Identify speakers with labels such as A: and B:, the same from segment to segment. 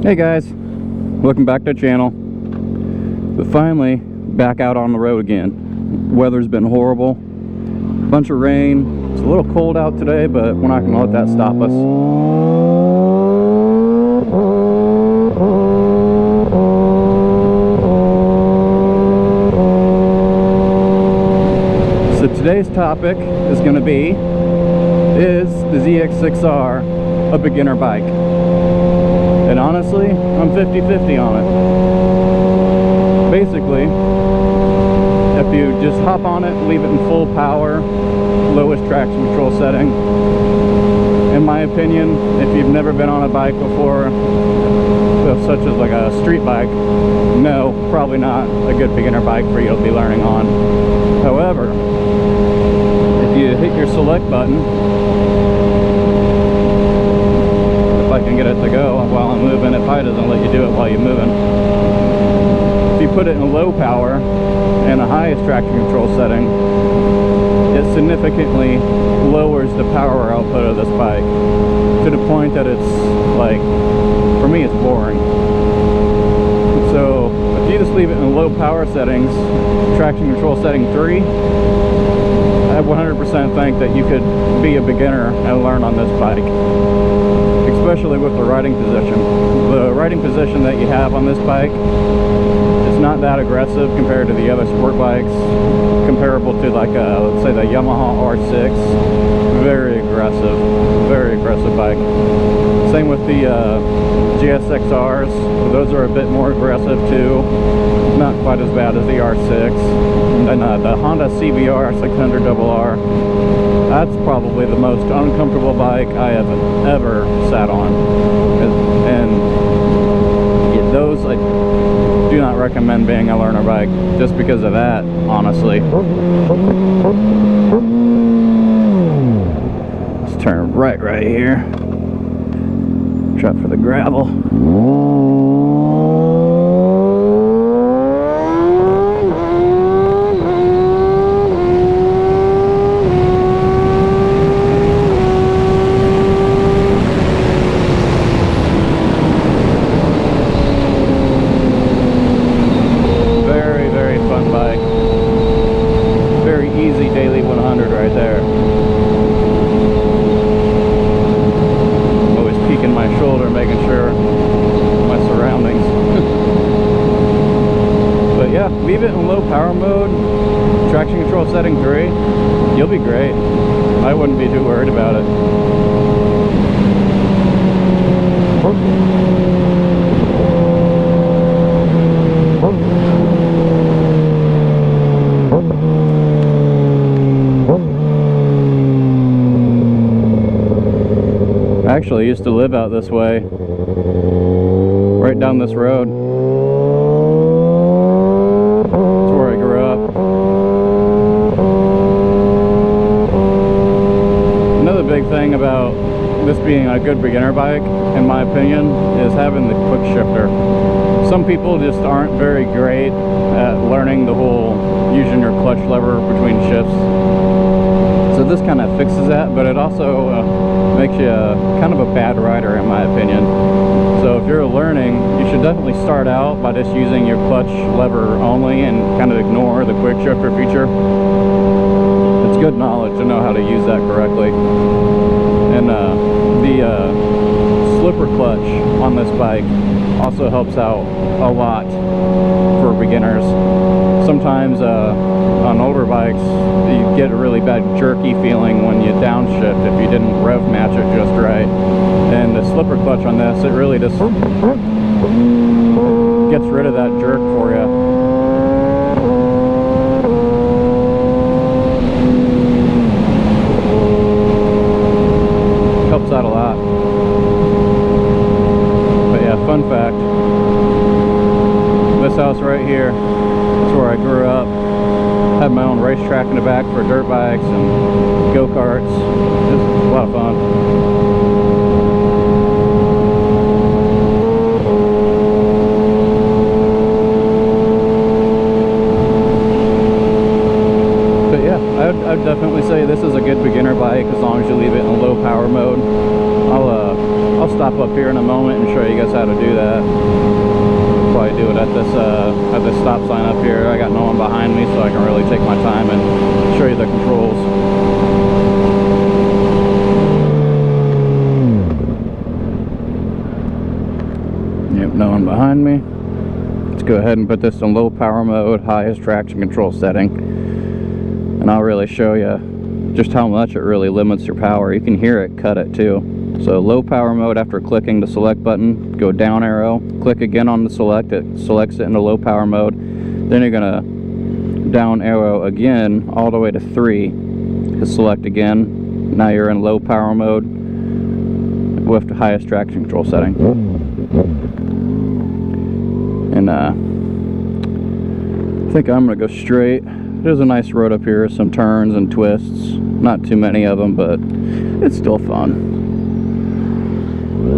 A: Hey guys, welcome back to the channel. But finally back out on the road again. Weather's been horrible, bunch of rain. It's a little cold out today, but we're not gonna let that stop us. So today's topic is going to be, is the ZX6R a beginner bike? And honestly, I'm 50-50 on it. Basically, if you just hop on it, leave it in full power, lowest traction control setting, in my opinion, if you've never been on a bike before, such as like a street bike, no, probably not a good beginner bike for you to be learning on. However, if you hit your select button, if I can get it to go while I'm moving, if I doesn't let you do it while you're moving, if you put it in low power and the highest traction control setting, it significantly lowers the power output of this bike to the point that it's like, for me, it's boring. So if you just leave it in low power settings, traction control setting 3, I 100% think that you could be a beginner and learn on this bike, especially with the riding position. The riding position that you have on this bike is not that aggressive compared to the other sport bikes, comparable to like let's say the Yamaha R6. Very aggressive bike. Same with the ZX6Rs. Those are a bit more aggressive too, not quite as bad as the R6. And the Honda CBR 600RR, that's probably the most uncomfortable bike I have ever sat on. And those I do not recommend being a learner bike just because of that, honestly. Let's turn right here. Try for the gravel. Very fun bike. Very easy daily 100 right there. My shoulder, making sure my surroundings. But yeah, leave it in low power mode, traction control setting 3, you'll be great. I wouldn't be too worried about it. I actually used to live out this way, right down this road. That's where I grew up. Another big thing about this being a good beginner bike, in my opinion, is having the quick shifter. Some people just aren't very great at learning the whole using your clutch lever between shifts. So this kind of fixes that, but it also makes you kind of a bad rider, in my opinion. So if you're learning, you should definitely start out by just using your clutch lever only and kind of ignore the quick shifter feature. It's good knowledge to know how to use that correctly. And the slipper clutch on this bike also helps out a lot for beginners. Sometimes on older bikes you get a really bad jerky feeling when you downshift if you didn't rev match it just right. And the slipper clutch on this, it really just gets rid of that jerk for you. Helps out a lot. But yeah, fun fact, this house right here, that's where I grew up. Had my own racetrack in the back for dirt bikes and go-karts. Just a lot of fun. I'd definitely say this is a good beginner bike as long as you leave it in low power mode. I'll stop up here in a moment and show you guys how to do that. Probably do it at this stop sign up here. I got no one behind me, so I can really take my time and show you the controls. Yep, no one behind me. Let's go ahead and put this in low power mode, highest traction control setting, and I'll really show you just how much it really limits your power. You can hear it cut it too. So low power mode, after clicking the select button, go down arrow, click again on the select, it selects it into low power mode. Then you're gonna down arrow again all the way to 3 to select again. Now you're in low power mode with the highest traction control setting. And I think I'm gonna go straight. There's a nice road up here, some turns and twists, not too many of them, but it's still fun. For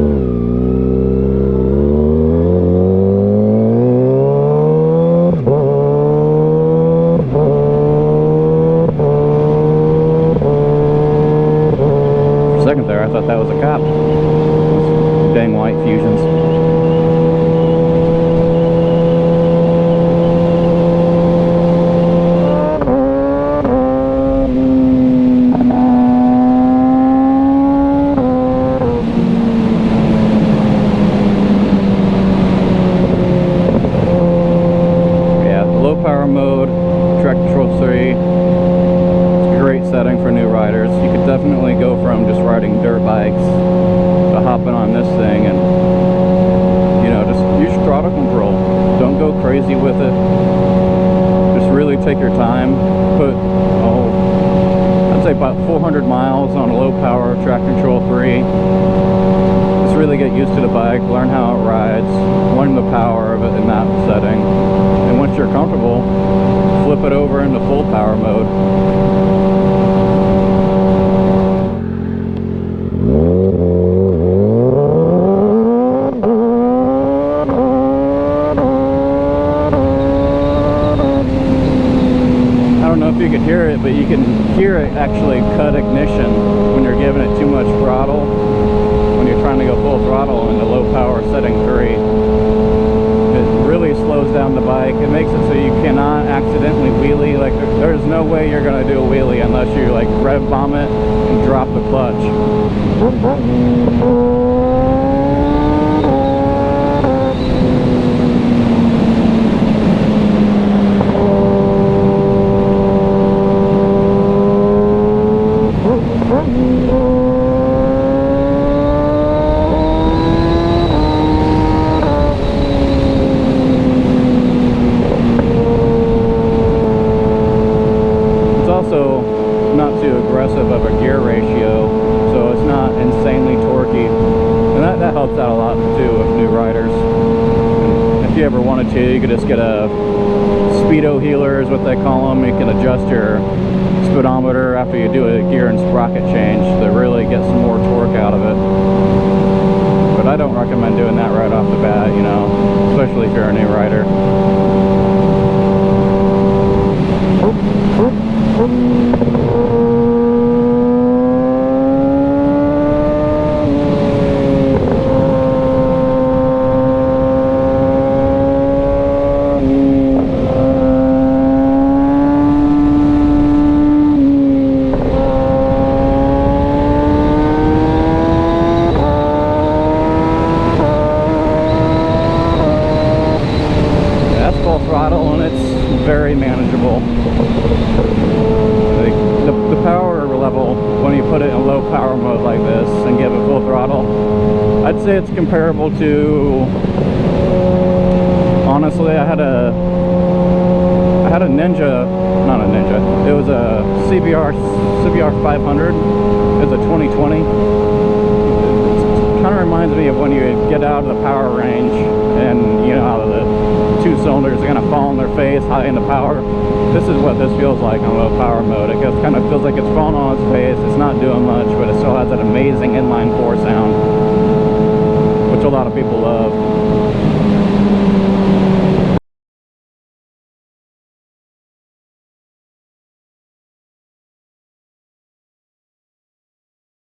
A: a second there, I thought that was a cop. Those dang white Fusions. Mode, track control 3. It's a great setting for new riders. You could definitely go from just riding dirt bikes to hopping on this thing, and you know, just use throttle control. Don't go crazy with it. Just really take your time. Put I'd say about 400 miles on a low power track control 3. Just really get used to the bike, learn how it rides, learn the power of it in that setting. And once you're comfortable, flip it over into full power mode. I don't know if you could hear it, but you can hear it actually cut ignition when you're giving it too much throttle. When you're trying to go full throttle in the low power setting 3. Really slows down the bike. It makes it so you cannot accidentally wheelie. Like there's no way you're gonna do a wheelie unless you like rev bomb it and drop the clutch. Not too aggressive of a gear ratio, so it's not insanely torquey, and that helps out a lot too with new riders. And if you ever wanted to, you could just get a speedo healer is what they call them. You can adjust your speedometer after you do a gear and sprocket change to really get some more torque out of it. But I don't recommend doing that right off the bat, you know, especially if you're a new rider. That's full throttle and it's very manageable. The power level, when you put it in low power mode like this and give it full throttle, I'd say it's comparable to, honestly, I had a Ninja, not a Ninja, it was a CBR 500, it was a 2020. It kind of reminds me of when you get out of the power range and, you know, how the two cylinders are going to fall on their face high into power. This is what this feels like on low power mode. It just kind of feels like it's falling on its face. It's not doing much, but it still has that amazing inline 4 sound, which a lot of people love.